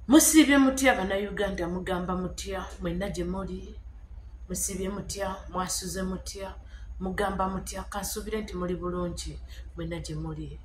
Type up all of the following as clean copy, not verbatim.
Musibye mutya bannayuganda mugamba mutya mwenna gye muli musibye mutya mwasuze mutya mugamba mutya kansuubire nti muli bulungi mwenna gye muli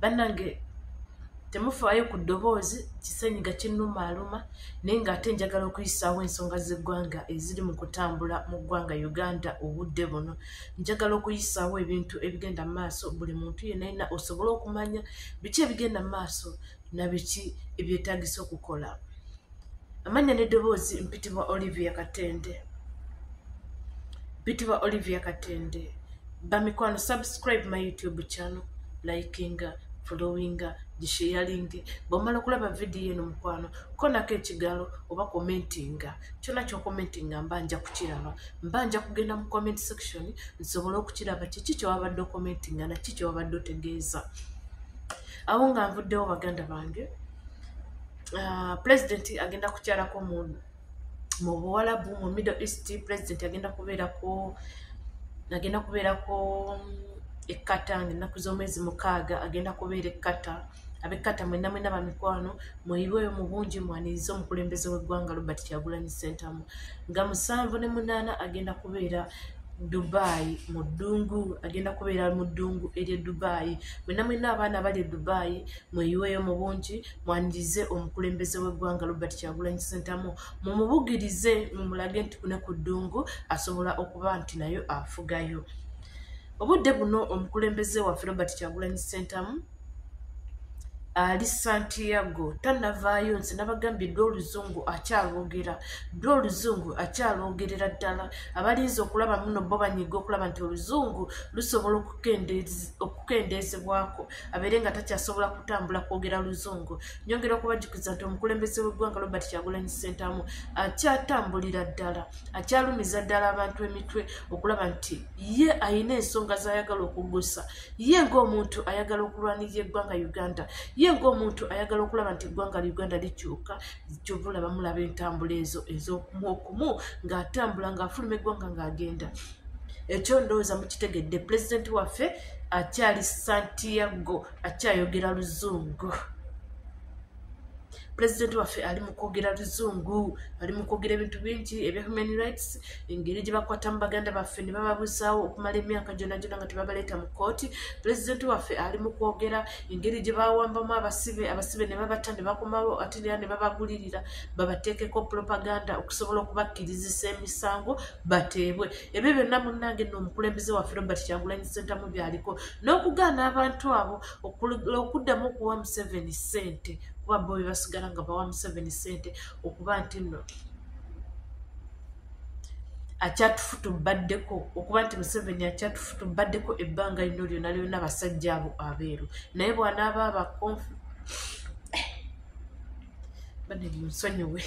bannange temufaayo ku ddoboozi kisenyiga kinnumaaluma naye ng'ate njagala okuyisaawo ensonga z'eggwanga eziri mu kutambula mu ggwanga Uganda obudde buno njagala okuyisaawo ebintu ebigenda mu maaso buli muntu yenna yenna osobole okumanya biki ebigenda mu maaso na biki ebyetaagisa okukola. Amanya n'eddoboozi mpitibwa Olivia Katende. Bamikwano subscribe my YouTube channel, likinga, followinga, gisharinga. Bw'omala okulaba vidiyo eno mukwano konako ekigalo oba commentinga. Kyonna ky'okommentinga mbanja kukiraba. Mbanja kugenda mu comment section nsobole okukiraba kiki kye wabadde okommentinga na kiki kye wabadde otegeeza. Awo nga nvuddewo baganda bange. President agenda kukyalako mu Buwarabu mu Middle East. President agenda kubeerako ekkata ennaku z'omwezi 6 agenda kubeera ekkata. Ab'ekkata mwenna bamikwano muyiweeyo mu bungi mwanirize omukulembeze w'eggwanga Robert Kyagulanyi Ssentamu nga 7 ne 8 agenda kubeera Dubai mu ddungu agenda kubeera mu ddungu eri Dubai. Mwenna abaana bali Dubai mweyiweeyo mu bungi mwanirize omukulembeze w'eggwanga Robert Kyagulanyi Ssentamu mumubugirize mumulage nti ne ku ddungu asobola okuba nti nayo afugayo. Obudde buno omukulembeze waffe Robert Kyagulanyi Ssentamu ali Santiago tanavaayo. Nze nabagambye dde oluzungu akyalwogerera ddala. Abalinza okulaba muno bo banyiga okulaba nti oluzungu lusobola okukendeezebwako abeere nga takyasobola kutambula kwogera luzungu. Nyongera okubajukiza nti omukulembeze w'eggwanga Robert Kyagulanyi Ssentamu akyatambulira ddala akyalumiza ddala abantu emitwe okulaba nti ye ayina ensonga z'ayagala okugusa. Ye ng'omuntu ayagala okulwanirira eggwanga Uganda. Ye ng'omuntu ayagala okulaba nti eggwanga Uganda likyuka kyovula bamulaba entambula ezo ez'okumu ng'atambula ng'afuluma eggwanga ng'agenda. Ekyo ndowooza mukitegedde. Pulezidenti waffe akyali Santiago akyayogera luzungu. Pulezidenti waffe ali mu kwogera luzungu, ali mu kwogera ebintu bingi ebya human rights, engeri gye bakwata mu baganda baffe ne bababuzaawo okumala emyaka gyonna nga tebabaleeta mu kkooti. Pulezidenti waffe ali mu kwogera engeri gye bawambamu abasibe ne babata ne bakomawo ate era ne babagulirira babateekeko propaganda okusobola okubakkirizisa emisango bateebwe. Ebyo byonna munnange nno omukulembeze waffe Robert Kyagulanyi Ssentamu byaliko n'okugaana abantu abo okuddamu okuwa Museveni ssente kuba bo basigala nga bawa Museveni ssente okuba nti nno akyatufutubaddeko okuba nti Museveni akyatufutubaddeko ebbanga lino lyonna basajja abo abeeru. Naye bw'anaaba abakonfu bane munsonyiwe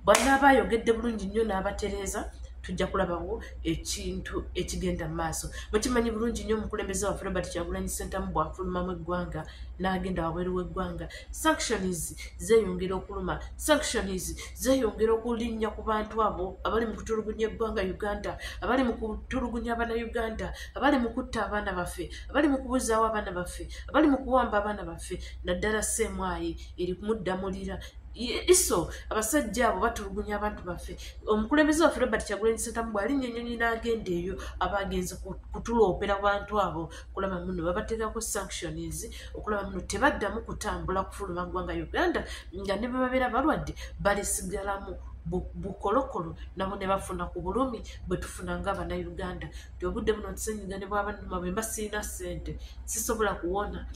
bw'anaaba ayogedde bulungi nnyo n'abatereeza tujja kulabawo ekintu ekigenda mu maaso. Mukimanyi bulungi nnyo omukulembeze waffe Robert Kyagulanyi Ssentamu bw'afulumamu eggwanga n'agenda wabweru w'eggwanga, sanctions zeeyongera okuluma, sanctions zeeyongera okulinnya ku bantu abo abali mu kutulugunya eggwanga Uganda, abali mu kutulugunya Abannayuganda, abali mu kutta abaana baffe, abali mu kubuzaawo abaana baffe, abali mu kuwamba abaana baffe, naddala Ssemwayi eri kumuddamulira. Iso abasajja abo batulugunya abantu baffe. Omukulembeze waffe Robert Kyagulanyi Ssentamu bw'alinnya ennyonyi n'agenda eyo aba agenza kutuloopera bantu abo kulaba muno babateekako sanctions okulaba muno tebaddamu kutambula kufuluma ggwanga Uganda nga ne babeera balwadde balisigalamu bukolokolo nabo ne bafuna ku bulumi bwe tufuna ng'Abannayuganda. Nti obudde buno ntisenyiga ne bw'abannuma bwe mba sirina ssente sisobola kuwona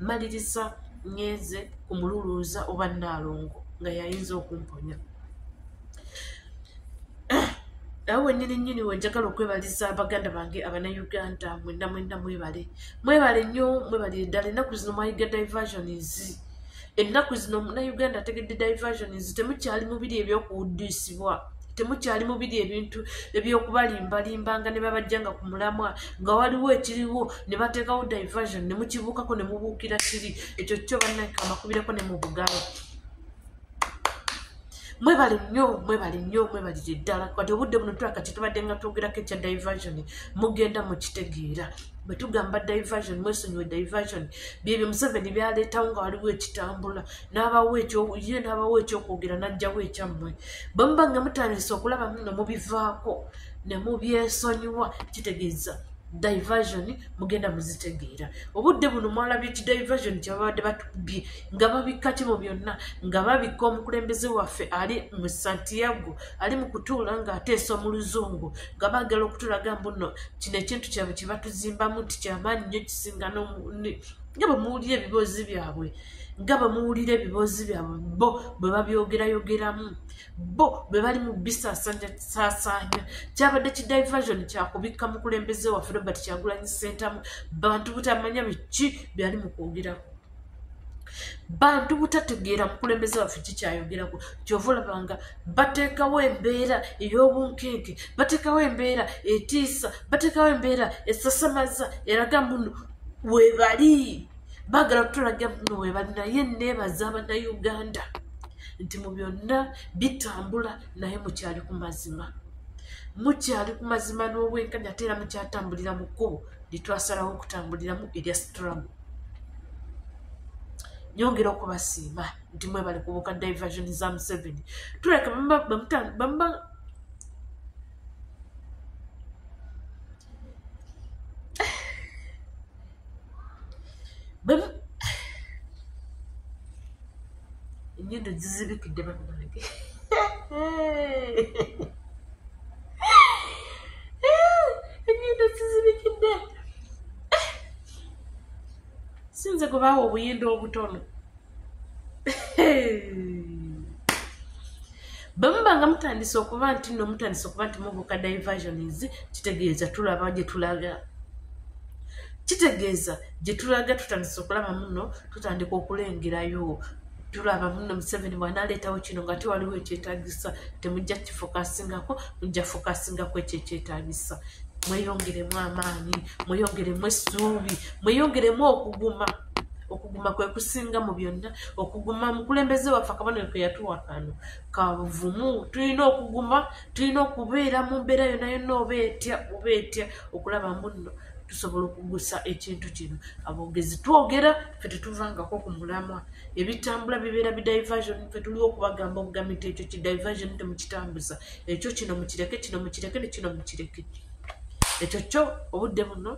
maliriza ngenze kumululuuza oba Nnaalongo nga yayinza okumponya. Awo wennyini we njagala okwebaliza abaganda bange Abannayuganda mwenna mwebale nnyo mwebale ddala. Ennaku zino mwayiga diversions. Ennaku zino Munnayuganda ategedde diversions. Temukyali mu biri ebyokuwuddisibwa, temukyali mu biri ebintu ebyokubalimba ne babajjanga ku mulamwa nga waliwo ekiriwo ne bateekawo diversion ne mukibuukako ne mubuukira kiri. Ekyo kyo bannange kamakubireko ne mu bugalo. mwebale nnyo ddala kati obudde buno kati tubadde nga twogerako ekya diversion mugenda mukitegeera bwe tugamba diversion mwesonyiwe diversion byebyo Museveni byaleetawo nga waliwo ekitambula n'abawo ekyokwogera n'ajjawo ekyammwe bwe muba nga mutandise okulaba muno mubivaako ne mubyesonyiwa kitegeeza diversion mugenda muzitegeera obudde buno mwalabye ekidiversion kyabadde batubye nga babikka ki mu byonna nga babikka omukulembeze waffe ali mu Santiago ali mu kutuula ng'ateesa mu luzungu nga baagala okutulaga mbuno kino ekintu kyabwe kye batuzimbamu nti kyamaanyi nnyo kisinga nga bwe muwulira ebiboozi byabwe bo bwe babyogerayogeramu bo bwe bali mu bisaasaanya kyabadde kidiversion kyakubikka mukulembeze waffe Robert Kyagulanyi Ssentamu bantu butamanya biki byali mu kwogerako bantu butategeera mukulembeze waffe kikyayogerako kyova olabanga bateekawo embeera ey'obunkenke bateekawo embeera etiisa bateekawo embeera esasamaza eraga muno webali baagala kutulaga muno webali naye neebaza Abannayuganda nti mu byonna bitambula naye mukyali ku mazima n'obwenkanya ate era mukyatambulira mu kkubo litwasalawo okutambuliramu erya struggle nyongera okubasiima nti mwebale kubuuka diversion za Museveni tuleka enyindo zizibikidde bannange enyindo zizibikidde sinze gwe baawa obuyindo obutono bwe mubanga mutandise okuba nti mubuuka diversions kitegeeza tulaba gye tulaga tutandise okulaba muno tutandika okulengerayo tulaba muno Museveni bw'anaaleetawo kino nga tewaliwo ekyetaagisa temujja kifokasingako mujja fokasingako ekyo ekyetaagisa mweyongeremu amaanyi mweyongeremu essuubi mweyongeremu okuguma kwe kusinga mu byonna okuguma mukulembeze waffe akabonero ke yatuwa kano kabuvumu tulina okubeera mu mbeera yonna oba etya okulaba muno tusobola okugusa ekintu kino aboogezi twogera ffe tetuvangako ku mulamwa ebitambula bibeera bidiversion ffe tuliwo okubagamba obugambi nti ekyo kidiversion temukitambuza ekyo kino mukireke ne kino mukireke ekyo kyo obudde buno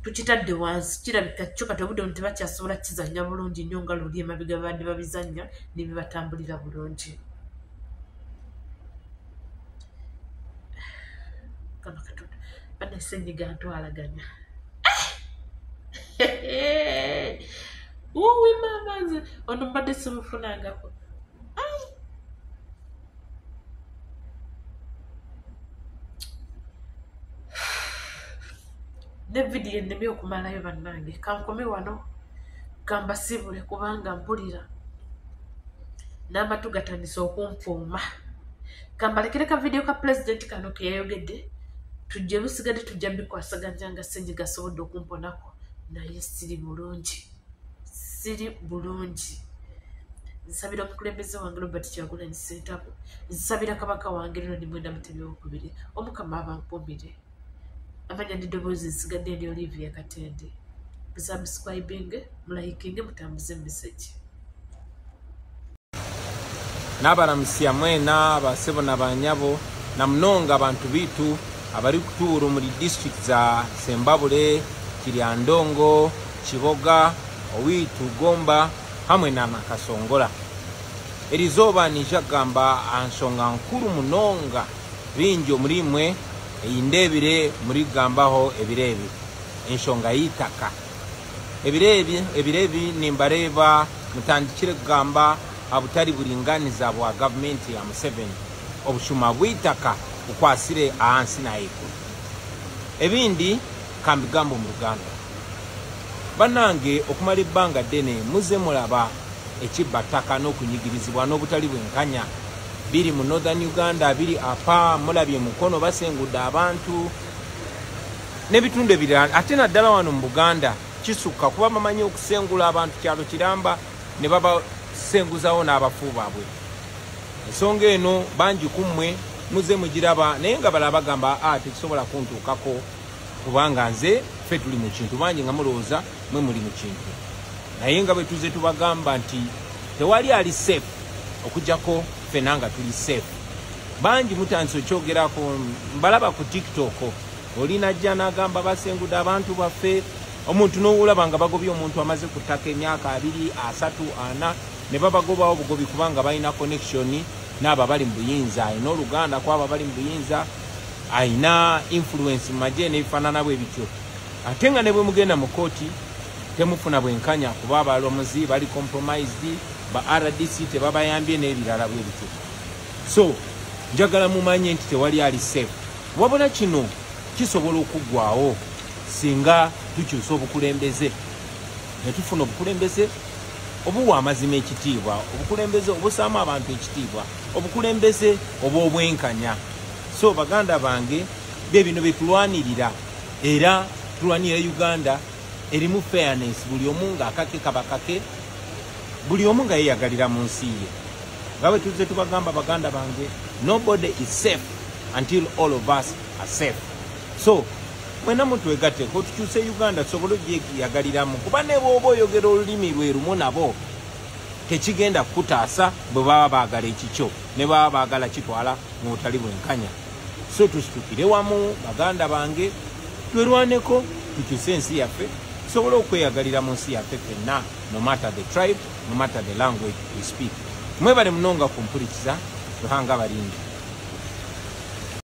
tukitadde wansi kirabika kyo kati obudde buno tebakyasobola kizanya bulungi nnyo nga luli emabega babadde babizanya ne bibatambulira bulungi kama Katonda banasenyiga ntwalaganya uwi mama nze ono mbadde simufunangako ne vidiyo enneme okumalayo bannange kankome wano kambasibule kubanga mpulira n'amatu gatandise okumpuuma kambalekere ka vidiyo ka pulezidenti kano ke yayogedde tujje busigadde tujja bikwasaganya nga Ssenyiga asobodde okumponako naye siri bulungi nsabira omukulembeze wange Robert Kyagulanyi Ssentamu nsabira kabaka wange Ronald Mwenda Mutebi II Omukama abankuumire amanya n'eddoboozi nsigadde ndi Olivia Katende subscribing mulayikinge mutambuze message n'abalamusia mwena abasebo n'abanyabo na munonga abantu bitu abali kutuuro muri district za Sembabule, Kiryandongo, Kiboga, Owitu, Gomba hamwe na Nakasongola. Erizoba nijagamba ansonga nkuru munonga bingi omurimwe eyindebire muri gambaho ebirebi enshonga yitaka ebirebi nimbareba mutandikire gamba abutari buringaniza bwa government ya Museveni obushuma bwitaka ukwasire ahansi na ikulu ebindi kambigambo mu Uganda banange okumala ebbanga ddene muze mulaba ekibataka n'okunyigirizibwa n'obutali bwenkanya biri mu Northern Uganda biri apa mulabye mukono basengudde abantu n'ebitundu ebirala ate naddala wano mu Buganda kisukka kuba bamanyi okusengula abantu kyalo kiramba ne baba senguzawo n'abafu baabwe. Ensonga eno bangi kummwe muze mugiraba naye nga bala bagamba tekisobola kuntuukako kubanga nze ffe tuli mu kintu, bangi nga mulowooza mwe muli mu kintu. Naye nga bwe tuze tubagamba nti tewali ali safe okujjako ffena nga tuli safe. Bangi mutandise okyogerako, mbalaba ku TikTok olinajja n'agamba basengude abantu baffe, omuntu n'owulaba nga bagobye omuntu amaze ku ttaka emyaka 2, 3, 4 ne babagobawo bugobi kubanga balina connection n'abo bali mu buyinza, ayina oluganda kwabo bali mu buyinza, ayina influence mu magye n'ebifaanana bwe bityo. Ate nga ne bwe mugenda mu kooti temufuna bwenkanya kuba abalamuzi bali compromised, ba RDC tebabayambye n'ebirala bwe bityo. So njagala mumanye nti tewali ali safe. Wabula kino kisobola okuggwaawo singa tukyusa obukulembeze ne tufuna obukulembeze obuwa amazima ekitiibwa, obukulembeze obusaamu abantu ekitiibwa, obukulembeze obw'obwenkanya. So baganda bange bye bino bitulwanirira, era tulwanira Uganda erimu fairness, buli omu ng'akake kabakake, buli omu nga yeyagalira mu nsi ye. Nga bwe tuze tubagamba baganda bange, nobody is safe until all of us are safe. So mwena mutwegatte ko tukyuse Uganda tusobole ogyeyagaliramu, kuba ne bw'oba oyogera olulimi lwe lumu nabo tekigenda kukutaasa bwe baba baagala ekikyo ne baba baagala kitwala mu butali bwenkanya. So tusitukire wamu baganda bange, twerwaneko tukyuse ensi yaffe tusobole okweyagalira mu nsi yaffe ffenna, no matter the tribe, no matter the language we speak. Mwebale munonga kumpulikiza, Ruhanga balinde.